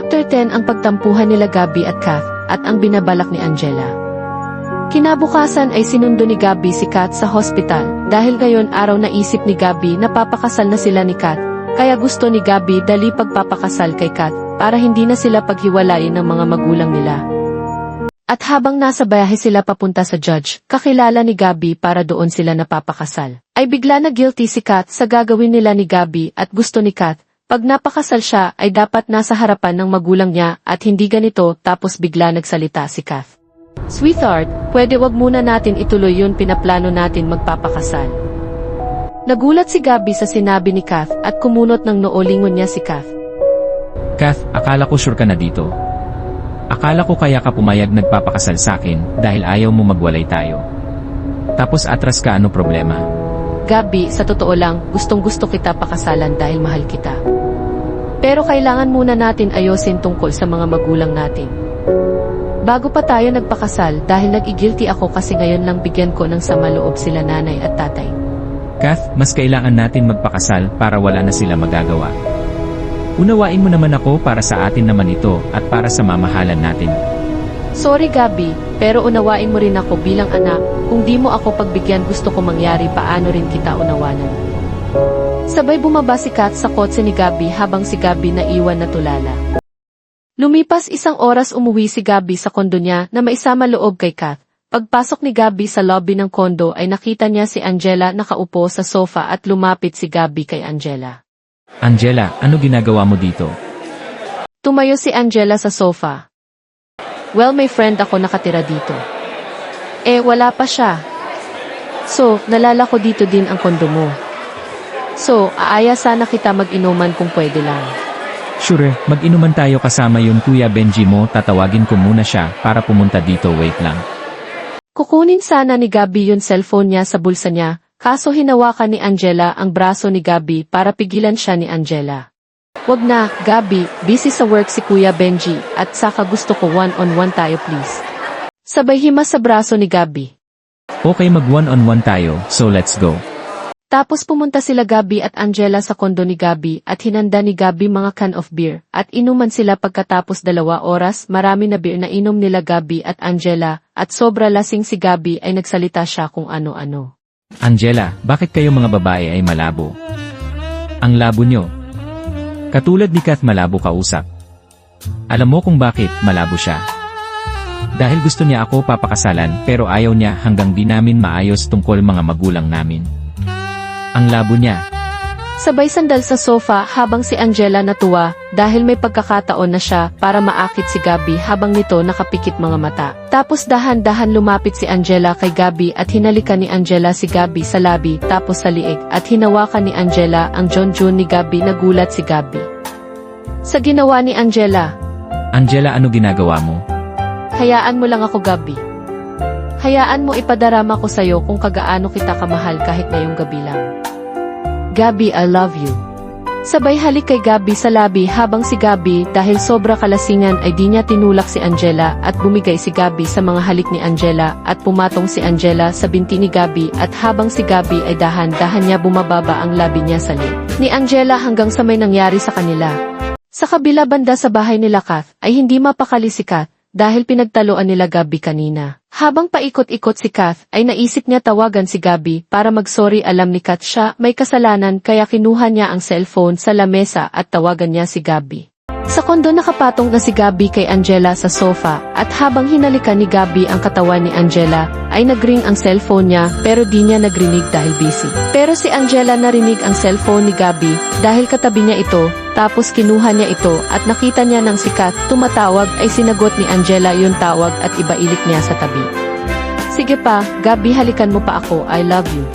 Chapter 10 Ang pagtampuhan nila Gabby at Kath, at ang binabalak ni Angela. Kinabukasan ay sinundo ni Gabby si Kath sa hospital, dahil ngayon araw naisip ni Gabby na papakasal na sila ni Kath, kaya gusto ni Gabby dali pagpapakasal kay Kath, para hindi na sila paghiwalayin ng mga magulang nila. At habang nasa bayahe sila papunta sa judge, kakilala ni Gabby para doon sila napapakasal, ay bigla na guilty si Kath sa gagawin nila ni Gabby at gusto ni Kath, pag napakasal siya ay dapat nasa harapan ng magulang niya at hindi ganito tapos bigla nagsalita si Kath. Sweetheart, pwede wag muna natin ituloy yun pinaplano natin magpapakasal. Nagulat si Gabby sa sinabi ni Kath at kumunot ng noo lingon niya si Kath. Kath, akala ko sure ka na dito. Akala ko kaya ka pumayag nagpapakasal sa akin dahil ayaw mo magwalay tayo. Tapos atras ka, ano problema? Gabby, sa totoo lang, gustong-gusto kita pakasalan dahil mahal kita. Pero kailangan muna natin ayosin tungkol sa mga magulang natin. Bago pa tayo nagpakasal dahil nag-i-guilty ako kasi ngayon lang bigyan ko ng sama loob sila nanay at tatay. Kath, mas kailangan natin magpakasal para wala na sila magagawa. Unawain mo naman ako para sa atin naman ito at para sa mamahalan natin. Sorry Gabby, pero unawain mo rin ako bilang anak. Kung di mo ako pagbigyan gusto ko mangyari paano rin kita unawanan. Sabay bumaba si Kath sa kotse ni Gabby habang si Gabby naiwan na tulala. Lumipas isang oras umuwi si Gabby sa kondo niya na maisama loob kay Kath. Pagpasok ni Gabby sa lobby ng kondo ay nakita niya si Angela nakaupo sa sofa at lumapit si Gabby kay Angela. Angela, ano ginagawa mo dito? Tumayo si Angela sa sofa. Well, may friend ako nakatira dito. Wala pa siya. So, nalala ko dito din ang kondo mo. So, aaya sana kita mag-inuman kung pwede lang. Sure, mag-inuman tayo kasama yun Kuya Benji mo, tatawagin ko muna siya para pumunta dito, wait lang. Kukunin sana ni Gabby yung cellphone niya sa bulsa niya, kaso hinawakan ni Angela ang braso ni Gabby para pigilan siya ni Angela. Wag na, Gabby, busy sa work si Kuya Benji, at saka gusto ko one-on-one tayo please. Sabay himas sa braso ni Gabby. Okay, mag one-on-one tayo, so let's go. Tapos pumunta sila Gabby at Angela sa kondo ni Gabby at hinanda ni Gabby mga can of beer at inuman sila pagkatapos 2 oras marami na beer na inom nila Gabby at Angela at sobra lasing si Gabby ay nagsalita siya kung ano-ano. Angela, bakit kayo mga babae ay malabo? Ang labo nyo. Katulad ni Kath malabo kausap. Alam mo kung bakit malabo siya? Dahil gusto niya ako papakasalan pero ayaw niya hanggang di namin maayos tungkol mga magulang namin. Ang labo niya. Sabay sandal sa sofa habang si Angela natuwa dahil may pagkakataon na siya para maakit si Gabby habang nito nakapikit mga mata. Tapos dahan-dahan lumapit si Angela kay Gabby at hinalikan ni Angela si Gabby sa labi tapos sa liig at hinawakan ni Angela ang John ni Gabby. Nagulat si Gabby sa ginawa ni Angela. Angela, ano ginagawa mo? Hayaan mo lang ako Gabby. Hayaan mo ipadarama ko sa'yo kung kagaano kita kamahal kahit ngayong gabi lang. Gabby, I love you. Sabay halik kay Gabby sa labi habang si Gabby dahil sobra kalasingan ay di niya tinulak si Angela at bumigay si Gabby sa mga halik ni Angela at pumatong si Angela sa binti ni Gabby at habang si Gabby ay dahan-dahan niya bumababa ang labi niya sa lip ni Angela hanggang sa may nangyari sa kanila. Sa kabila banda sa bahay nila Kath ay hindi mapakali si Kath dahil pinagtaloan nila Gabby kanina. Habang paikot-ikot si Kath ay naisip niya tawagan si Gabby para mag-sorry, alam ni Kath siya may kasalanan kaya kinuha niya ang cellphone sa lamesa at tawagan niya si Gabby. Sa kondo nakapatong na si Gabby kay Angela sa sofa at habang hinalikan ni Gabby ang katawan ni Angela ay nagring ang cellphone niya pero di niya nagrinig dahil busy. Pero si Angela narinig ang cellphone ni Gabby dahil katabi niya ito. Tapos kinuha niya ito at nakita niya ng si Kath tumatawag ay sinagot ni Angela yung tawag at ibailik niya sa tabi. Sige pa, Gabby, halikan mo pa ako, I love you.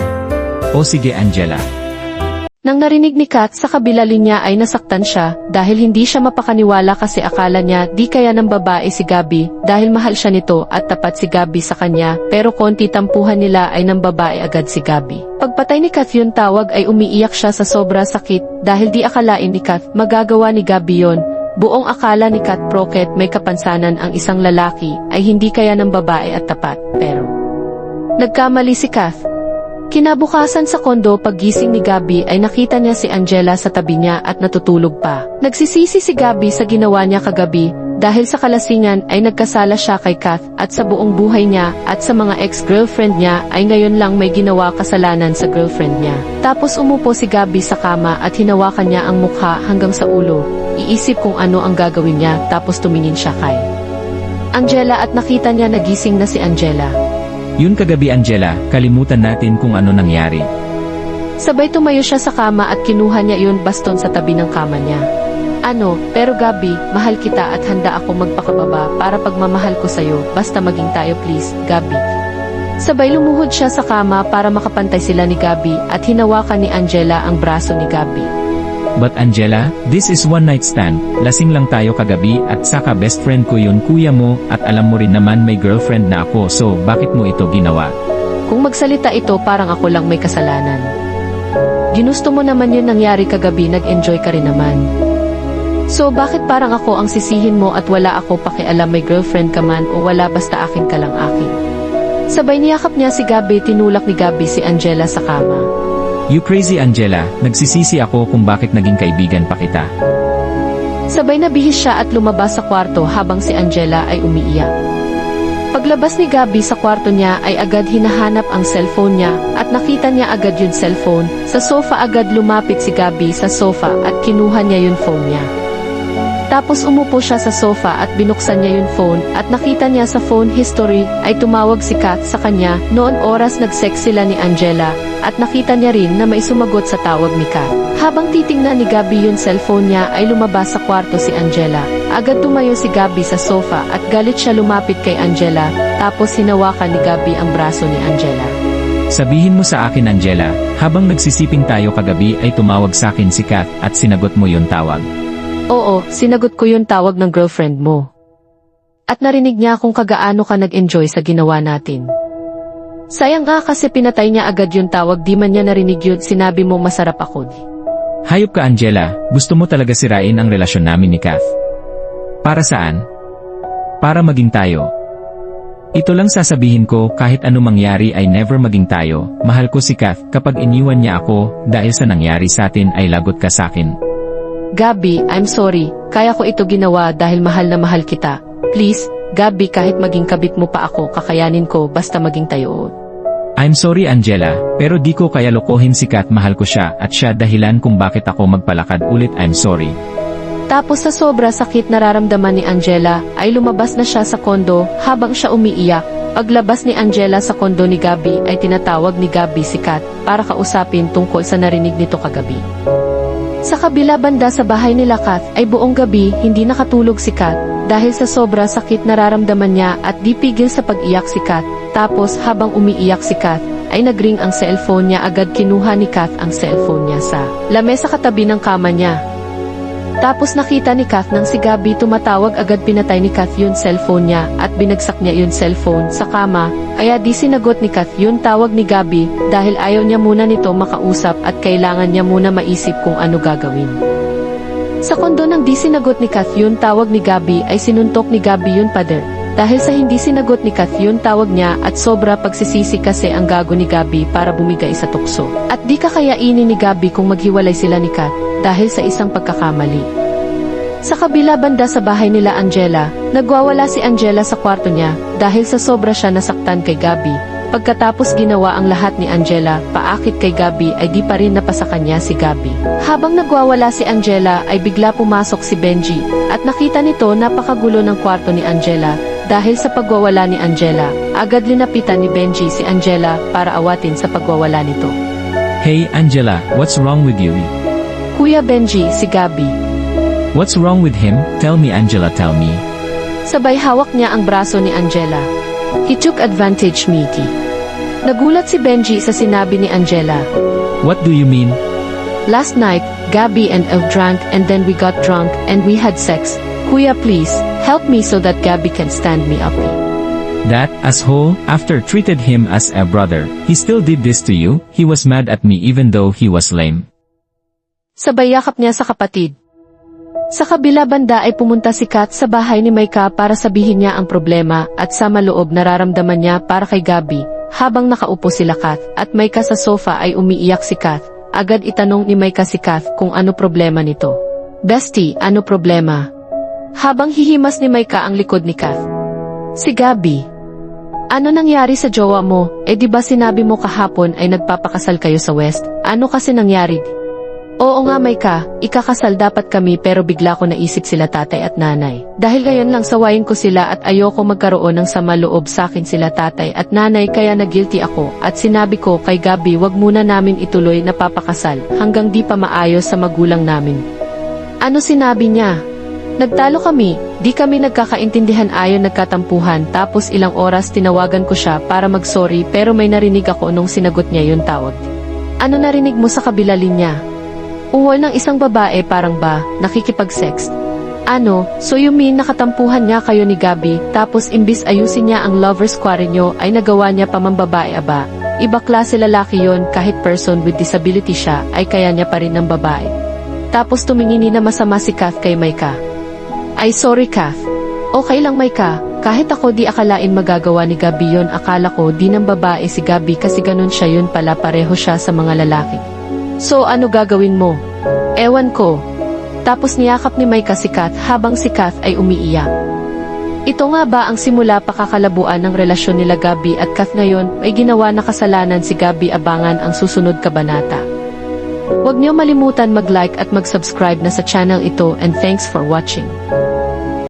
O sige Angela. Nang narinig ni Kath sa kabila linya ay nasaktan siya dahil hindi siya mapakaniwala kasi akala niya di kaya ng babae si Gabby dahil mahal siya nito at tapat si Gabby sa kanya pero konti tampuhan nila ay ng babae agad si Gabby. Pagpatay ni Kath yung tawag ay umiiyak siya sa sobra sakit dahil di akalain ni Kath magagawa ni Gabby yon. Buong akala ni Kath Proket may kapansanan ang isang lalaki ay hindi kaya ng babae at tapat pero nagkamali si Kath. Kinabukasan sa kondo paggising ni Gabby ay nakita niya si Angela sa tabi niya at natutulog pa. Nagsisisi si Gabby sa ginawa niya kagabi dahil sa kalasingan ay nagkasala siya kay Kath at sa buong buhay niya at sa mga ex-girlfriend niya ay ngayon lang may ginawa kasalanan sa girlfriend niya. Tapos umupo si Gabby sa kama at hinawakan niya ang mukha hanggang sa ulo. Iisip kung ano ang gagawin niya tapos tumingin siya kay Angela at nakita niya nagising na si Angela. Yun kagabi Angela, kalimutan natin kung ano nangyari. Sabay tumayo siya sa kama at kinuha niya yun baston sa tabi ng kama niya. Ano, pero Gabby, mahal kita at handa ako magpakababa para pagmamahal ko sa'yo, basta maging tayo please, Gabby. Sabay lumuhod siya sa kama para makapantay sila ni Gabby at hinawakan ni Angela ang braso ni Gabby. But Angela, this is one night stand, lasing lang tayo kagabi at saka best friend ko yun kuya mo at alam mo rin naman may girlfriend na ako so bakit mo ito ginawa? Kung magsalita ito parang ako lang may kasalanan. Ginusto mo naman yun nangyari kagabi, nag-enjoy ka rin naman. So bakit parang ako ang sisihin mo at wala ako pakialam may girlfriend ka man o wala basta akin ka lang akin? Sabay niyakap niya si Gabby, tinulak ni Gabby si Angela sa kama. You crazy Angela, nagsisisi ako kung bakit naging kaibigan pa kita. Sabay nabihis siya at lumabas sa kwarto habang si Angela ay umiiyak. Paglabas ni Gabby sa kwarto niya ay agad hinahanap ang cellphone niya at nakita niya agad yung cellphone. Sa sofa agad lumapit si Gabby sa sofa at kinuha niya yung phone niya. Tapos umupo siya sa sofa at binuksan niya yung phone at nakita niya sa phone history ay tumawag si Kath sa kanya noon oras nag-sex sila ni Angela at nakita niya rin na may sumagot sa tawag ni Kath. Habang titingnan ni Gabby yung cellphone niya ay lumabas sa kwarto si Angela. Agad tumayo si Gabby sa sofa at galit siya lumapit kay Angela tapos hinawakan ni Gabby ang braso ni Angela. Sabihin mo sa akin Angela, habang nagsisiping tayo kagabi ay tumawag sa akin si Kath at sinagot mo yung tawag. Oo, sinagot ko yung tawag ng girlfriend mo. At narinig niya kung kagaano ka nag-enjoy sa ginawa natin. Sayang nga kasi pinatay niya agad yung tawag, di man niya narinig yun, sinabi mo masarap ako. Hayop ka Angela, gusto mo talaga sirain ang relasyon namin ni Kath. Para saan? Para maging tayo. Ito lang sasabihin ko, kahit ano mangyari ay never maging tayo. Mahal ko si Kath, kapag iniwan niya ako, dahil sa nangyari sa atin ay lagot ka sa akin. Gabby, I'm sorry, kaya ko ito ginawa dahil mahal na mahal kita. Please, Gabby, kahit maging kabit mo pa ako, kakayanin ko basta maging tayo. I'm sorry Angela, pero di ko kaya lokohin si Kath, mahal ko siya at siya dahilan kung bakit ako magpalakad ulit, I'm sorry. Tapos sa sobra sakit nararamdaman ni Angela, ay lumabas na siya sa kondo habang siya umiiyak. Paglabas ni Angela sa kondo ni Gabby ay tinatawag ni Gabby si Kath para kausapin tungkol sa narinig nito kagabi. Sa kabila banda sa bahay nila Kath ay buong gabi hindi nakatulog si Kath dahil sa sobra sakit nararamdaman niya at di pigil sa pag-iyak si Kath. Tapos habang umiiyak si Kath ay nagring ang cellphone niya, agad kinuha ni Kath ang cellphone niya sa lamesa katabi ng kama niya. Tapos nakita ni Kath nang si Gabby tumatawag, agad pinatay ni Kath yung cellphone niya at binagsak niya yung cellphone sa kama, kaya di sinagot ni Kath yung tawag ni Gabby dahil ayaw niya muna nito makausap at kailangan niya muna maisip kung ano gagawin. Sa kondo nang di sinagot ni Kath yung tawag ni Gabby ay sinuntok ni Gabby yung pader. Dahil sa hindi sinagot ni Kath yung tawag niya at sobra pagsisisi kasi ang gago ni Gabby para bumigay sa tukso. At di kakayainin ni Gabby kung maghiwalay sila ni Kath dahil sa isang pagkakamali. Sa kabila banda sa bahay nila Angela, nagwawala si Angela sa kwarto niya dahil sa sobra siya nasaktan kay Gabby. Pagkatapos ginawa ang lahat ni Angela, paakit kay Gabby ay di pa rin napasa kanya si Gabby. Habang nagwawala si Angela ay bigla pumasok si Benji at nakita nito napakagulo ng kwarto ni Angela. Dahil sa pagwawala ni Angela, agad linapitan ni Benji si Angela para awatin sa pagwawala nito. Hey Angela, what's wrong with you? Kuya Benji, si Gabby. What's wrong with him? Tell me Angela, tell me. Sabay hawak niya ang braso ni Angela. He took advantage, Mickey. Nagulat si Benji sa sinabi ni Angela. What do you mean? Last night, Gabby and I drank and then we got drunk and we had sex. Kuya, please, help me so that Gabby can stand me up. That asshole, after treated him as a brother, he still did this to you? He was mad at me even though he was lame. Sabay yakap niya sa kapatid. Sa kabila banda ay pumunta si Kath sa bahay ni Micah para sabihin niya ang problema at sa maloob nararamdaman niya para kay Gabby. Habang nakaupo sila Kath at Micah sa sofa ay umiiyak si Kath, agad itanong ni Micah si Kath kung ano problema nito. Bestie, ano problema? Habang hihimas ni Micah ang likod ni Kath. Si Gabby. Ano nangyari sa jowa mo? Di ba sinabi mo kahapon ay nagpapakasal kayo sa West? Ano kasi nangyari? Oo nga Micah, ikakasal dapat kami pero bigla ko naisip sila tatay at nanay. Dahil ngayon lang sawayin ko sila at ayoko magkaroon ng sama loob sa akin sila tatay at nanay kaya na-guilty ako at sinabi ko kay Gabby wag muna namin ituloy na papakasal hanggang di pa maayos sa magulang namin. Ano sinabi niya? Nagtalo kami, di kami nagkakaintindihan ayon nagkatampuhan tapos ilang oras tinawagan ko siya para mag-sorry pero may narinig ako nung sinagot niya yung tawag. Ano narinig mo sa kabila linya? Ungol ng isang babae parang ba, nakikipag-sex. Ano, so you mean nakatampuhan niya kayo ni Gabby tapos imbis ayusin niya ang lover's quarrel niyo ay nagawa niya pa mambabae aba? Iba klase lalaki yon kahit person with disability siya ay kaya niya pa rin ng babae. Tapos tumingin na masama si Kath kay Micah. Ay sorry Kath. Okay lang Micah, kahit ako di akalain magagawa ni Gabby yon akala ko di ng babae si Gabby kasi ganun siya yun pala pareho siya sa mga lalaki. So ano gagawin mo? Ewan ko. Tapos niyakap ni Micah si Kath habang si Kath ay umiiyak. Ito nga ba ang simula pakakalabuan ng relasyon nila Gabby at Kath ngayon ay ginawa na kasalanan si Gabby abangan ang susunod kabanata. Huwag niyo malimutan mag-like at mag-subscribe na sa channel ito and thanks for watching.